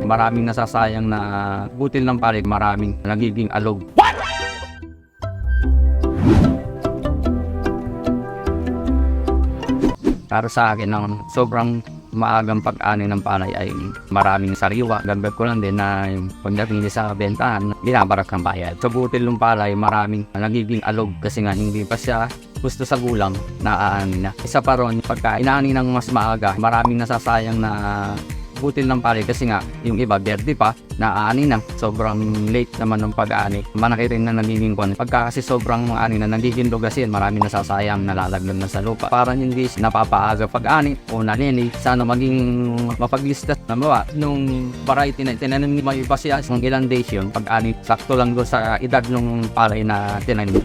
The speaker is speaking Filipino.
maraming nasasayang na butil ng palay, maraming nagiging alog. Para sa akin, ang sobrang maagang pag-ani ng palay ay maraming sariwa. Dagdag ko lang din na pagdating sa bentahan, binabarak ng bayad. Sa butil ng palay, maraming nagiging alog kasi nga hindi pa siya gusto sa gulang na aani na. Isa pa ron, pagka inaani ng mas maaga, maraming nasasayang na butil ng palay kasi nga yung iba berde pa, naaani na. Sobrang late naman ng pag-aani. Malaki rin na nagiging kwan. Pagka kasi sobrang ani na nagiging lugasin, maraming nasasayang, nalalaglag na sa lupa. Parang hindi napapaaga pag-ani o nanini. Sana maging mapaglista na bawa nung variety na tinanim ni may iba siya ng ilang days yun. Pag-ani, sakto lang doon sa edad ng palay na tinanim.